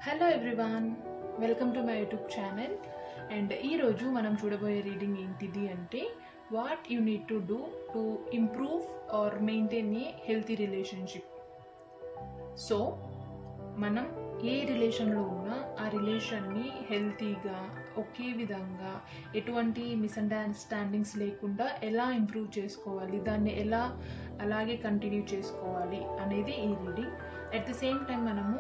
Hello everyone, welcome to my YouTube channel. And ఈరోజు మనం చూడబోయే రీడింగ్ ఏంటిది అంటే what you need to do to improve or maintain a healthy relationship. So మనం ఏ రిలేషన్లో ఉన్నా ఆ రిలేషన్ని హెల్తీగా, ఒకే విధంగా, ఎటువంటి మిస్అండర్స్టాండింగ్స్ లేకుండా ఎలా ఇంప్రూవ్ చేసుకోవాలి, దాన్ని ఎలా అలాగే కంటిన్యూ చేసుకోవాలి అనేది ఈ reading. At the same time మనము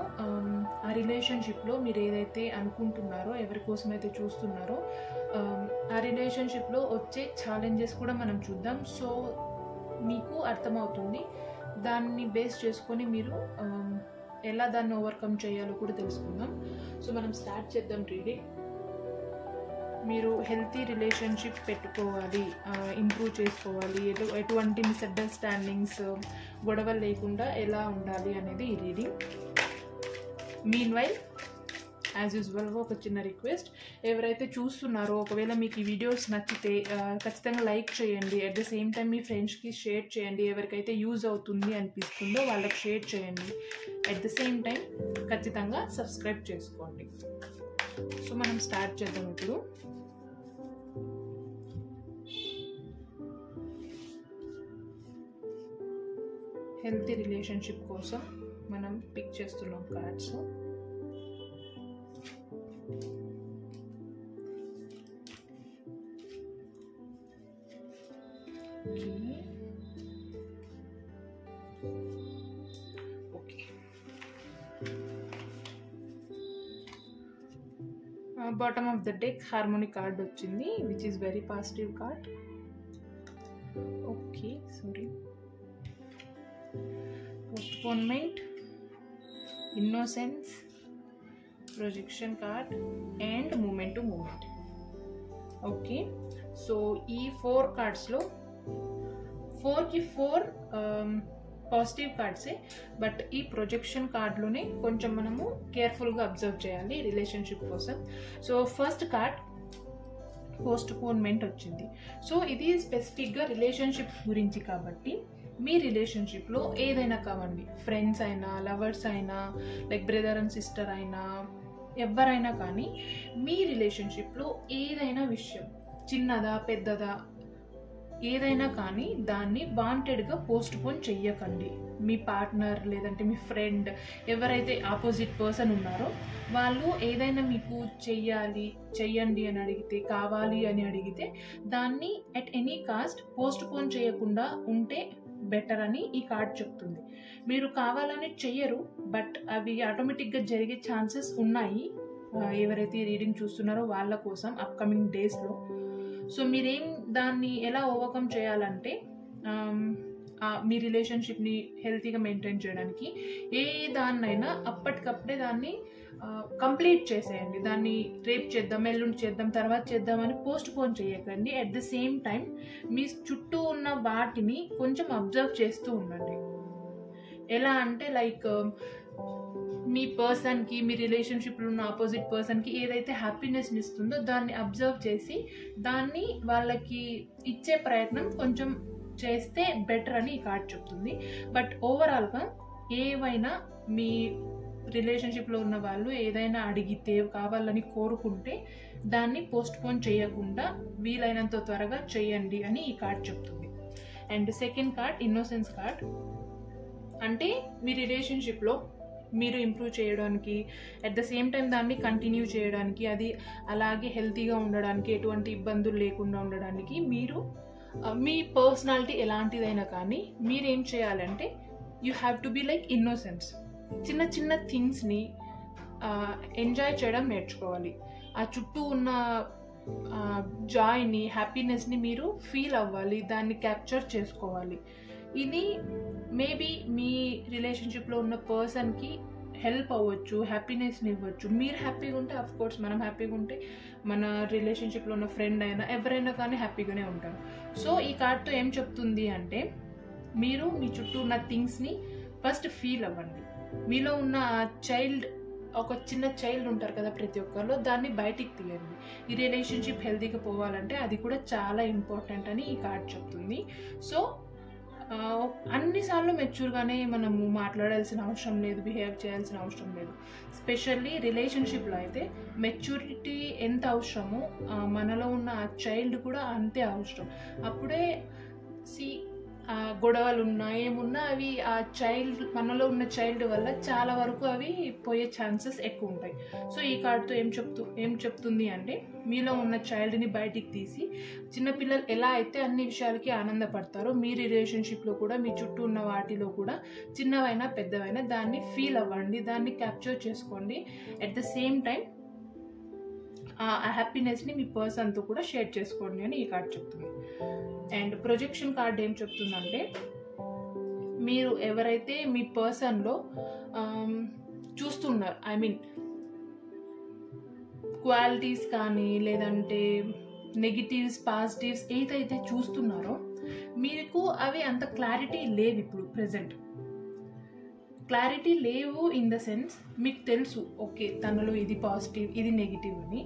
ఆ రిలేషన్షిప్లో మీరు ఏదైతే అనుకుంటున్నారో, ఎవరి కోసం అయితే చూస్తున్నారో, ఆ రిలేషన్షిప్లో వచ్చే ఛాలెంజెస్ కూడా మనం చూద్దాం. సో మీకు అర్థమవుతుంది, దాన్ని బేస్ చేసుకొని మీరు ఎలా దాన్ని ఓవర్కమ్ చేయాలో కూడా తెలుసుకుందాం. సో మనం స్టార్ట్ చేద్దాం రీడింగ్. మీరు హెల్తీ రిలేషన్షిప్ పెట్టుకోవాలి, ఇంప్రూవ్ చేసుకోవాలి, ఎటువంటి మిస్అండర్స్టాండింగ్స్, గొడవలు లేకుండా ఎలా ఉండాలి అనేది ఈ రీడింగ్. మీన్వైల్ యాజ్ యూజువల్గా ఒక చిన్న రిక్వెస్ట్, ఎవరైతే చూస్తున్నారో ఒకవేళ మీకు ఈ వీడియోస్ నచ్చితే ఖచ్చితంగా లైక్ చేయండి. అట్ ద సేమ్ టైం మీ ఫ్రెండ్స్కి షేర్ చేయండి. ఎవరికైతే యూజ్ అవుతుంది అనిపిస్తుందో వాళ్ళకి షేర్ చేయండి. అట్ ద సేమ్ టైం ఖచ్చితంగా సబ్స్క్రైబ్ చేసుకోండి. సో మనం స్టార్ట్ చేద్దాం ఇప్పుడు. హెల్తీ రిలేషన్షిప్ కోసం మనం పిక్ చేస్తున్నాం cards. Bottom of the deck harmony card వచ్చింది, which is very positive card. Okay, sorry. Postponement, innocence, projection card and moment to moment. Okay, so ఈ 4 కార్డ్స్లో 4కి 4 పాజిటివ్ కార్డ్సే, బట్ ఈ ప్రొజెక్షన్ కార్డ్లోనే కొంచెం మనము కేర్ఫుల్గా అబ్జర్వ్ చేయాలి రిలేషన్షిప్ కోసం. సో ఫస్ట్ కార్డ్ పోస్ట్పోన్మెంట్ వచ్చింది. సో ఇది స్పెసిఫిక్గా రిలేషన్షిప్ గురించి కాబట్టి మీ రిలేషన్షిప్లో ఏదైనా కావండి, ఫ్రెండ్స్ అయినా, లవర్స్ అయినా, లైక్ బ్రదర్ అండ్ సిస్టర్ అయినా, ఎవరైనా కానీ మీ రిలేషన్షిప్లో ఏదైనా విషయం, చిన్నదా పెద్దదా ఏదైనా కానీ దాన్ని వాంటెడ్గా పోస్ట్పోన్ చెయ్యకండి. మీ పార్ట్నర్ లేదంటే మీ ఫ్రెండ్ ఎవరైతే ఆపోజిట్ పర్సన్ ఉన్నారో వాళ్ళు ఏదైనా మీకు చెయ్యండి అని అడిగితే, కావాలి అని అడిగితే దాన్ని అట్ ఎనీ కాస్ట్ పోస్ట్పోన్ చేయకుండా ఉంటే బెటర్ అని ఈ కార్డ్ చెప్తుంది. మీరు కావాలని చెయ్యరు, బట్ అవి ఆటోమేటిక్గా జరిగే ఛాన్సెస్ ఉన్నాయి ఎవరైతే రీడింగ్ చూస్తున్నారో వాళ్ళ కోసం అప్కమింగ్ డేస్లో. సో మీరేం దాన్ని ఎలా ఓవర్కమ్ చేయాలంటే, మీ రిలేషన్షిప్ని హెల్తీగా మెయింటైన్ చేయడానికి ఏ దాన్నైనా అప్పటికప్పుడే దాన్ని కంప్లీట్ చేసేయండి. దాన్ని రేపు చేద్దాం, ఎల్లుండి చేద్దాం, తర్వాత చేద్దామని పోస్ట్ పోన్ చేయకండి. అట్ ద సేమ్ టైం మీ చుట్టూ ఉన్న వాటిని కొంచెం అబ్జర్వ్ చేస్తూ ఉండండి. ఎలా అంటే లైక్ మీ పర్సన్కి, మీ రిలేషన్షిప్లో ఉన్న ఆపోజిట్ పర్సన్కి ఏదైతే హ్యాపీనెస్ని ఇస్తుందో దాన్ని అబ్జర్వ్ చేసి దాన్ని వాళ్ళకి ఇచ్చే ప్రయత్నం కొంచెం చేస్తే బెటర్ అని ఈ కార్డ్ చెప్తుంది. బట్ ఓవరాల్గా ఏవైనా మీ రిలేషన్షిప్లో ఉన్న వాళ్ళు ఏదైనా అడిగితే, కావాలని కోరుకుంటే దాన్ని పోస్ట్పోన్ చేయకుండా వీలైనంత త్వరగా చేయండి అని ఈ కార్డ్ చెప్తుంది. And second card innocence card. అంటే మీ రిలేషన్షిప్లో మీరు ఇంప్రూవ్ చేయడానికి, అట్ ద సేమ్ టైం దాన్ని కంటిన్యూ చేయడానికి, అది అలాగే హెల్తీగా ఉండడానికి, ఎటువంటి ఇబ్బందులు లేకుండా ఉండడానికి మీరు మీ పర్సనాలిటీ ఎలాంటిదైనా కానీ మీరేం చేయాలంటే you have to be like innocence. చిన్న చిన్న థింగ్స్ని ఎంజాయ్ చేయడం నేర్చుకోవాలి. ఆ చుట్టూ ఉన్న జాయ్ని, హ్యాపీనెస్ని మీరు ఫీల్ అవ్వాలి, దాన్ని క్యాప్చర్ చేసుకోవాలి. ఇది మేబీ మీ రిలేషన్షిప్లో ఉన్న పర్సన్కి హెల్ప్ అవ్వచ్చు, హ్యాపీనెస్ని ఇవ్వచ్చు. మీరు హ్యాపీగా ఉంటే అఫ్ కోర్స్ మనం హ్యాపీగా ఉంటే మన రిలేషన్షిప్లో ఉన్న ఫ్రెండ్ అయినా ఎవరైనా కానీ హ్యాపీగానే ఉంటారు. సో ఈ కార్డ్తో ఏం చెప్తుంది అంటే మీరు మీ చుట్టూ ఉన్న థింగ్స్ని ఫస్ట్ ఫీల్ అవ్వండి. మీలో ఉన్న చైల్డ్, ఒక చిన్న చైల్డ్ ఉంటారు కదా ప్రతి ఒక్కరిలో, దాన్ని బయటికి తీయండి. ఈ రిలేషన్షిప్ హెల్తీగా పోవాలంటే అది కూడా చాలా ఇంపార్టెంట్ అని ఈ కార్డ్ చెప్తుంది. సో అన్నిసార్లు మెచ్యూర్గానే మనము మాట్లాడాల్సిన అవసరం లేదు, బిహేవ్ చేయాల్సిన అవసరం లేదు. స్పెషల్లీ రిలేషన్షిప్లో అయితే మెచ్యూరిటీ ఎంత అవసరమో మనలో ఉన్న ఆ చైల్డ్ కూడా అంతే అవసరం. అప్పుడే గొడవలు ఉన్నా ఏమున్నా అవి ఆ చైల్డ్, మనలో ఉన్న చైల్డ్ వల్ల చాలా వరకు అవి పోయే ఛాన్సెస్ ఎక్కువ ఉంటాయి. సో ఈ కార్డ్తో ఏం చెప్తుంది అంటే, మీలో ఉన్న చైల్డ్ని బయటికి తీసి, చిన్నపిల్లలు ఎలా అయితే అన్ని విషయాలకి ఆనందపడతారో మీ రిలేషన్షిప్లో కూడా, మీ చుట్టూ ఉన్న వాటిలో కూడా చిన్నవైనా పెద్దవైనా దాన్ని ఫీల్ అవ్వండి, దాన్ని క్యాప్చర్ చేసుకోండి. అట్ ద సేమ్ టైం ఆ హ్యాపీనెస్ని మీ పర్సన్తో కూడా షేర్ చేసుకోండి అని ఈ కార్డ్ చెప్తుంది. అండ్ ప్రొజెక్షన్ కార్డ్ ఏం చెప్తుందంటే, మీరు ఎవరైతే మీ పర్సన్లో చూస్తున్నారు, ఐ మీన్ క్వాలిటీస్ కానీ లేదంటే నెగిటివ్స్ పాజిటివ్స్ ఏదైతే చూస్తున్నారో మీకు అవి అంత క్లారిటీ లేవు. ఇప్పుడు ప్రెజెంట్ క్లారిటీ లేవు ఇన్ ద సెన్స్, మీకు తెలుసు ఓకే తనలో ఇది పాజిటివ్ ఇది నెగిటివ్ అని.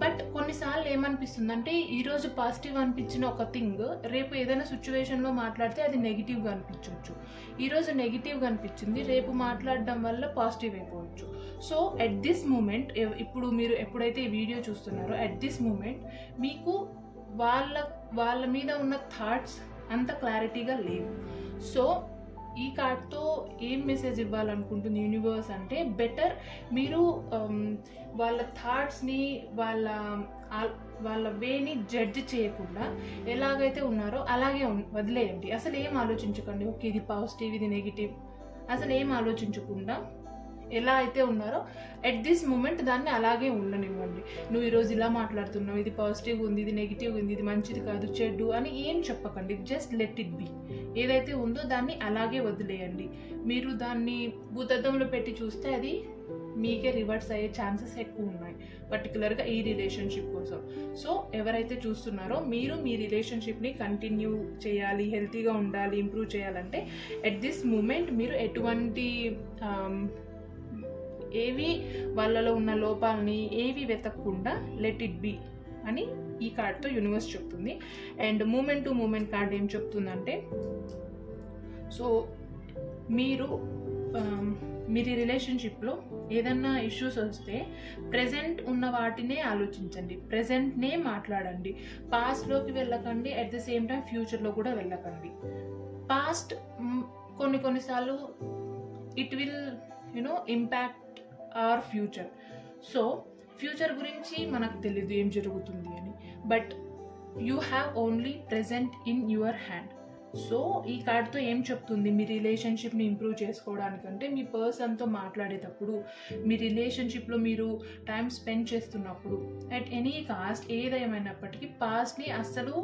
బట్ కొన్నిసార్లు ఏమనిపిస్తుందంటే, ఈరోజు పాజిటివ్ అనిపించిన ఒక థింగ్ రేపు ఏదైనా సిచ్యువేషన్లో మాట్లాడితే అది నెగిటివ్గా అనిపించవచ్చు. ఈరోజు నెగిటివ్గా అనిపించింది, రేపు మాట్లాడడం వల్ల పాజిటివ్ అయిపోవచ్చు. సో అట్ దిస్ మూమెంట్, ఇప్పుడు మీరు ఎప్పుడైతే ఈ వీడియో చూస్తున్నారో అట్ దిస్ మూమెంట్ మీకు వాళ్ళ మీద ఉన్న థాట్స్ అంత క్లారిటీగా లేవు. సో ఈ కార్డ్తో ఏం మెసేజ్ ఇవ్వాలనుకుంటుంది యూనివర్స్ అంటే, బెటర్ మీరు వాళ్ళ థాట్స్ని వాళ్ళ వేని జడ్జ్ చేయకుండా ఎలాగైతే ఉన్నారో అలాగే వదిలేయండి. అసలు ఏం ఆలోచించకండి, ఓకే ఇది పాజిటివ్ ఇది నెగిటివ్, అసలు ఏం ఆలోచించకుండా ఎలా అయితే ఉన్నారో ఎట్ దిస్ మూమెంట్ దాన్ని అలాగే ఉండనివ్వండి. నువ్వు ఈరోజు ఇలా మాట్లాడుతున్నావు, ఇది పాజిటివ్ ఉంది ఇది నెగిటివ్ ఉంది, ఇది మంచిది కాదు చెడ్డు అని ఏం చెప్పకండి. Just let it be. ఏదైతే ఉందో దాన్ని అలాగే వదిలేయండి. మీరు దాన్ని భూతద్దంలో పెట్టి చూస్తే అది మీకే రివర్స్ అయ్యే ఛాన్సెస్ ఎక్కువ ఉన్నాయి, పర్టికులర్గా ఈ రిలేషన్షిప్ కోసం. సో ఎవరైతే చూస్తున్నారో మీరు మీ రిలేషన్షిప్ని కంటిన్యూ చేయాలి, హెల్తీగా ఉండాలి, ఇంప్రూవ్ చేయాలంటే ఎట్ దిస్ మూమెంట్ మీరు ఎటువంటి ఏవి వాళ్ళలో ఉన్న లోపాలని ఏవి వెతకకుండా లెట్ ఇట్ బి అని ఈ కార్డ్తో యూనివర్స్ చెప్తుంది. And moment to moment card ఏం చెప్తుందంటే, సో మీరు మీరు రిలేషన్షిప్లో ఏదన్నా ఇష్యూస్ వస్తే ప్రెజెంట్ ఉన్న వాటినే ఆలోచించండి, ప్రెజెంట్నే మాట్లాడండి, పాస్ట్లోకి వెళ్ళకండి, అట్ ద సేమ్ టైం ఫ్యూచర్లో కూడా వెళ్ళకండి. పాస్ట్ కొన్నిసార్లు it will impact our future. So future గురించి మనకు తెలియదు ఏం జరుగుతుంది అని, but you have only present in your hand. So ఈ కార్డ్తో ఏం చెప్తుంది, మీ రిలేషన్షిప్ని ఇంప్రూవ్ చేసుకోవడానికంటే మీ పర్సన్తో మాట్లాడేటప్పుడు, మీ రిలేషన్షిప్లో మీరు టైం స్పెండ్ చేస్తున్నప్పుడు అట్ ఎనీ కాస్ట్ ఏదేమైనప్పటికీ పాస్ట్ని అస్సలు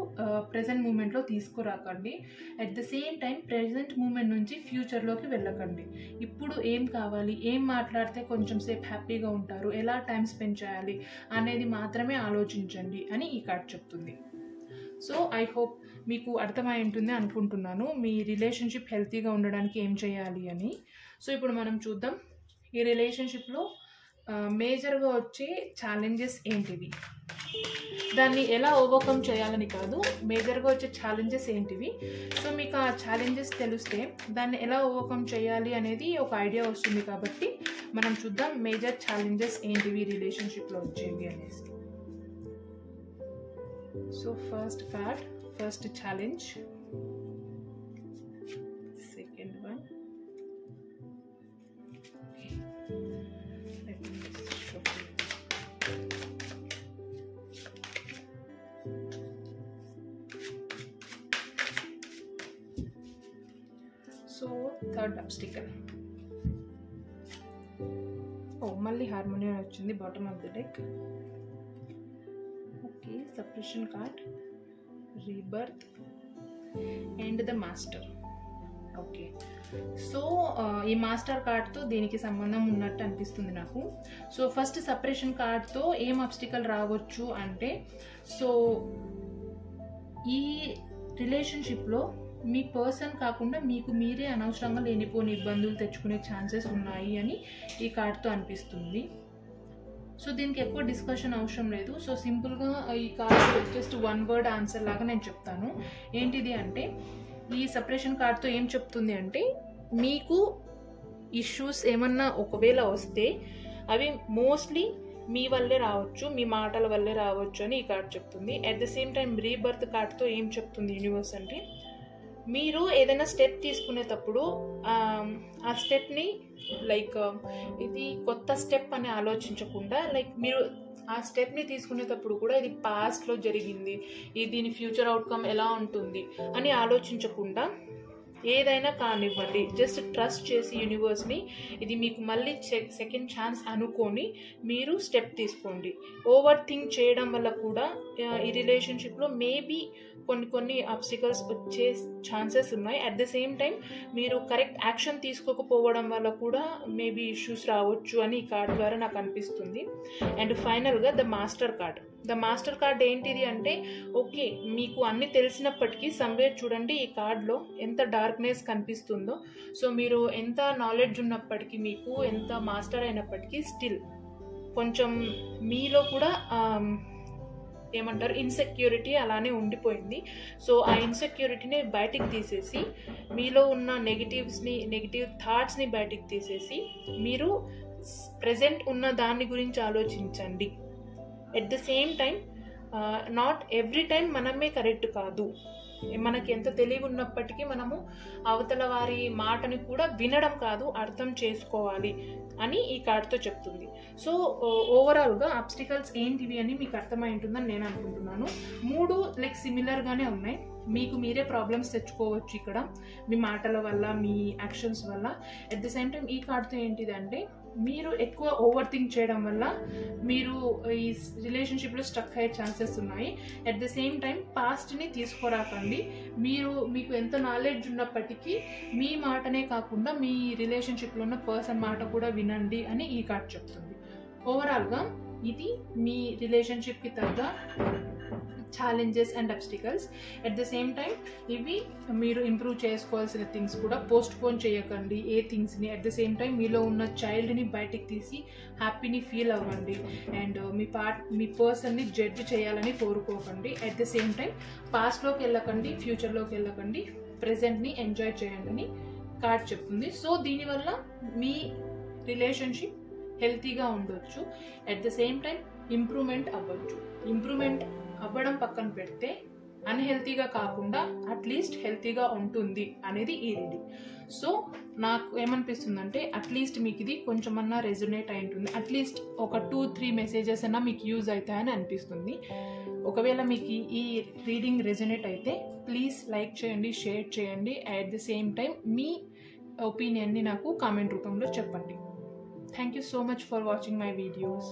ప్రెజెంట్ మూమెంట్లో తీసుకురాకండి. At the same time present moment నుంచి ఫ్యూచర్లోకి వెళ్ళకండి. ఇప్పుడు ఏం కావాలి, ఏం మాట్లాడితే కొంచెం సేపు హ్యాపీగా ఉంటారు, ఎలా టైం స్పెండ్ చేయాలి అనేది మాత్రమే ఆలోచించండి అని ఈ కార్డ్ చెప్తుంది. సో ఐ హోప్ మీకు అర్థమై ఉంటుంది అనుకుంటున్నాను మీ రిలేషన్షిప్ హెల్తీగా ఉండడానికి ఏం చేయాలి అని. సో ఇప్పుడు మనం చూద్దాం ఈ రిలేషన్షిప్లో మేజర్గా వచ్చే ఛాలెంజెస్ ఏంటివి, దాన్ని ఎలా ఓవర్కమ్ చేయాలని కాదు, మేజర్గా వచ్చే ఛాలెంజెస్ ఏంటివి. సో మీకు ఆ ఛాలెంజెస్ తెలిస్తే దాన్ని ఎలా ఓవర్కమ్ చేయాలి అనేది ఒక ఐడియా వస్తుంది. కాబట్టి మనం చూద్దాం మేజర్ ఛాలెంజెస్ ఏంటివి రిలేషన్షిప్లో వచ్చేవి అనేసి. So first card, first challenge, second one, so third obstacle. మళ్ళీ హార్మోనియం వచ్చింది bottom of the deck. Okay, suppression card, rebirth and the master. Okay, so ఈ మాస్టర్ కార్డ్తో దీనికి సంబంధం ఉన్నట్టు అనిపిస్తుంది నాకు. సో ఫస్ట్ సపరేషన్ కార్డ్తో ఏం అబ్స్టికల్ రావచ్చు అంటే, సో ఈ రిలేషన్షిప్లో మీ పర్సన్ కాకుండా మీకు మీరే అనవసరంగా లేనిపోని ఇబ్బందులు తెచ్చుకునే ఛాన్సెస్ ఉన్నాయి అని ఈ కార్డ్తో అనిపిస్తుంది. సో దీనికి ఎక్కువ డిస్కషన్ అవసరం లేదు. సో సింపుల్గా ఈ card just one word answer లాగా నేను చెప్తాను. ఏంటిది అంటే, ఈ సపరేషన్ కార్డ్తో ఏం చెప్తుంది అంటే మీకు ఇష్యూస్ ఏమన్నా ఒకవేళ వస్తే అవి మోస్ట్లీ మీ వల్లే రావచ్చు, మీ మాటల వల్లే రావచ్చు అని ఈ కార్డ్ చెప్తుంది. At the same time rebirth కార్డ్తో ఏం చెప్తుంది యూనివర్స్ అంటే మీరు ఏదైనా స్టెప్ తీసుకునేటప్పుడు ఆ స్టెప్ని లైక్ ఇది కొత్త స్టెప్ అని ఆలోచించకుండా లైక్ మీరు ఆ స్టెప్ని తీసుకునేటప్పుడు కూడా ఇది పాస్ట్లో జరిగింది, దీని ఫ్యూచర్ అవుట్కమ్ ఎలా ఉంటుంది అని ఆలోచించకుండా ఏదైనా కానివ్వండి జస్ట్ ట్రస్ట్ చేసి యూనివర్స్ని ఇది మీకు మళ్ళీ సెకండ్ ఛాన్స్ అనుకొని మీరు స్టెప్ తీసుకోండి. ఓవర్ థింక్ చేయడం వల్ల కూడా ఈ రిలేషన్షిప్లో మేబీ కొన్ని ఆబ్స్టికల్స్ వచ్చే ఛాన్సెస్ ఉన్నాయి. అట్ ద సేమ్ టైం మీరు కరెక్ట్ యాక్షన్ తీసుకోకపోవడం వల్ల కూడా మేబీ ఇష్యూస్ రావచ్చు అని ఈ కార్డ్ ద్వారా నాకు అనిపిస్తుంది. అండ్ ఫైనల్గా ద మాస్టర్ కార్డ్ ఏంటిది అంటే ఓకే మీకు అన్ని తెలిసినప్పటికీ సమ్వేర్ చూడండి ఈ కార్డ్లో ఎంత డార్క్నెస్ కనిపిస్తుందో. సో మీరు ఎంత నాలెడ్జ్ ఉన్నప్పటికీ మీకు ఎంత మాస్టర్ అయినప్పటికీ స్టిల్ కొంచెం మీలో కూడా ఏమంటారు ఇన్సెక్యూరిటీ అలానే ఉండిపోయింది. సో ఆ ఇన్సెక్యూరిటీని బయటికి తీసేసి మీలో ఉన్న నెగిటివ్ థాట్స్ని బయటికి తీసేసి మీరు ప్రెజెంట్ ఉన్న దాని గురించి ఆలోచించండి. At the same time not every time మనమే కరెక్ట్ కాదు. మనకి ఎంత తెలివి ఉన్నప్పటికీ మనము అవతల వారి మాటని కూడా వినడం కాదు అర్థం చేసుకోవాలి అని ఈ కార్డ్తో చెప్తుంది. సో ఓవరాల్గా ఆబ్స్టికల్స్ ఏంటివి అని మీకు అర్థమై ఉంటుందని నేను అనుకుంటున్నాను. 3 లైక్ సిమిలర్గానే ఉన్నాయి. మీకు మీరే ప్రాబ్లమ్స్ తెచ్చుకోవచ్చు ఇక్కడ మీ మాటల వల్ల, మీ యాక్షన్స్ వల్ల. అట్ ద సేమ్ టైం ఈ కార్డ్తో ఏంటిదంటే మీరు ఎక్కువ ఓవర్ థింక్ చేయడం వల్ల మీరు ఈ రిలేషన్షిప్లో స్టక్ అయ్యే ఛాన్సెస్ ఉన్నాయి. అట్ ద సేమ్ టైం పాస్ట్ని తీసుకురాకండి. మీకు ఎంత నాలెడ్జ్ ఉన్నప్పటికీ మీ మాటనే కాకుండా మీ రిలేషన్షిప్లో ఉన్న పర్సన్ మాట కూడా వినండి అని ఈ కార్డ్ చెప్తుంది. ఓవరాల్గా ఇది మీ రిలేషన్షిప్కి తగ్గ challenges and obstacles. At the same time ఇవి మీరు ఇంప్రూవ్ చేసుకోవాల్సిన థింగ్స్ కూడా పోస్ట్పోన్ చేయకండి ఏ థింగ్స్ని. అట్ ద సేమ్ టైం మీలో ఉన్న చైల్డ్ని బయటికి తీసి హ్యాపీని ఫీల్ అవ్వండి. అండ్ మీ పర్సన్ని జడ్జ్ చేయాలని కోరుకోకండి. అట్ ద సేమ్ టైం పాస్ట్లోకి వెళ్ళకండి, ఫ్యూచర్లోకి వెళ్ళకండి, ప్రెజెంట్ని ఎంజాయ్ చేయండి అని కార్డ్ చెప్తుంది. సో దీనివల్ల మీ రిలేషన్షిప్ హెల్తీగా ఉండొచ్చు. At the same time improvement అవ్వచ్చు. ఇంప్రూవ్మెంట్ అవ్వడం పక్కన పెడితే అన్హెల్తీగా కాకుండా అట్లీస్ట్ హెల్తీగా ఉంటుంది అనేది ఈ రీడింగ్. సో నాకు ఏమనిపిస్తుందంటే అట్లీస్ట్ మీకు ఇది కొంచెమన్నా రెజొనేట్ అయి ఉంటుంది. అట్లీస్ట్ ఒక 2-3 మెసేజెస్ అన్నా మీకు యూజ్ అవుతాయని అనిపిస్తుంది. ఒకవేళ మీకు ఈ రీడింగ్ రెజొనేట్ అయితే ప్లీజ్ లైక్ చేయండి, షేర్ చేయండి. అట్ ద సేమ్ టైం మీ ఒపీనియన్ని నాకు కామెంట్ రూపంలో చెప్పండి. Thank you so much for watching my videos.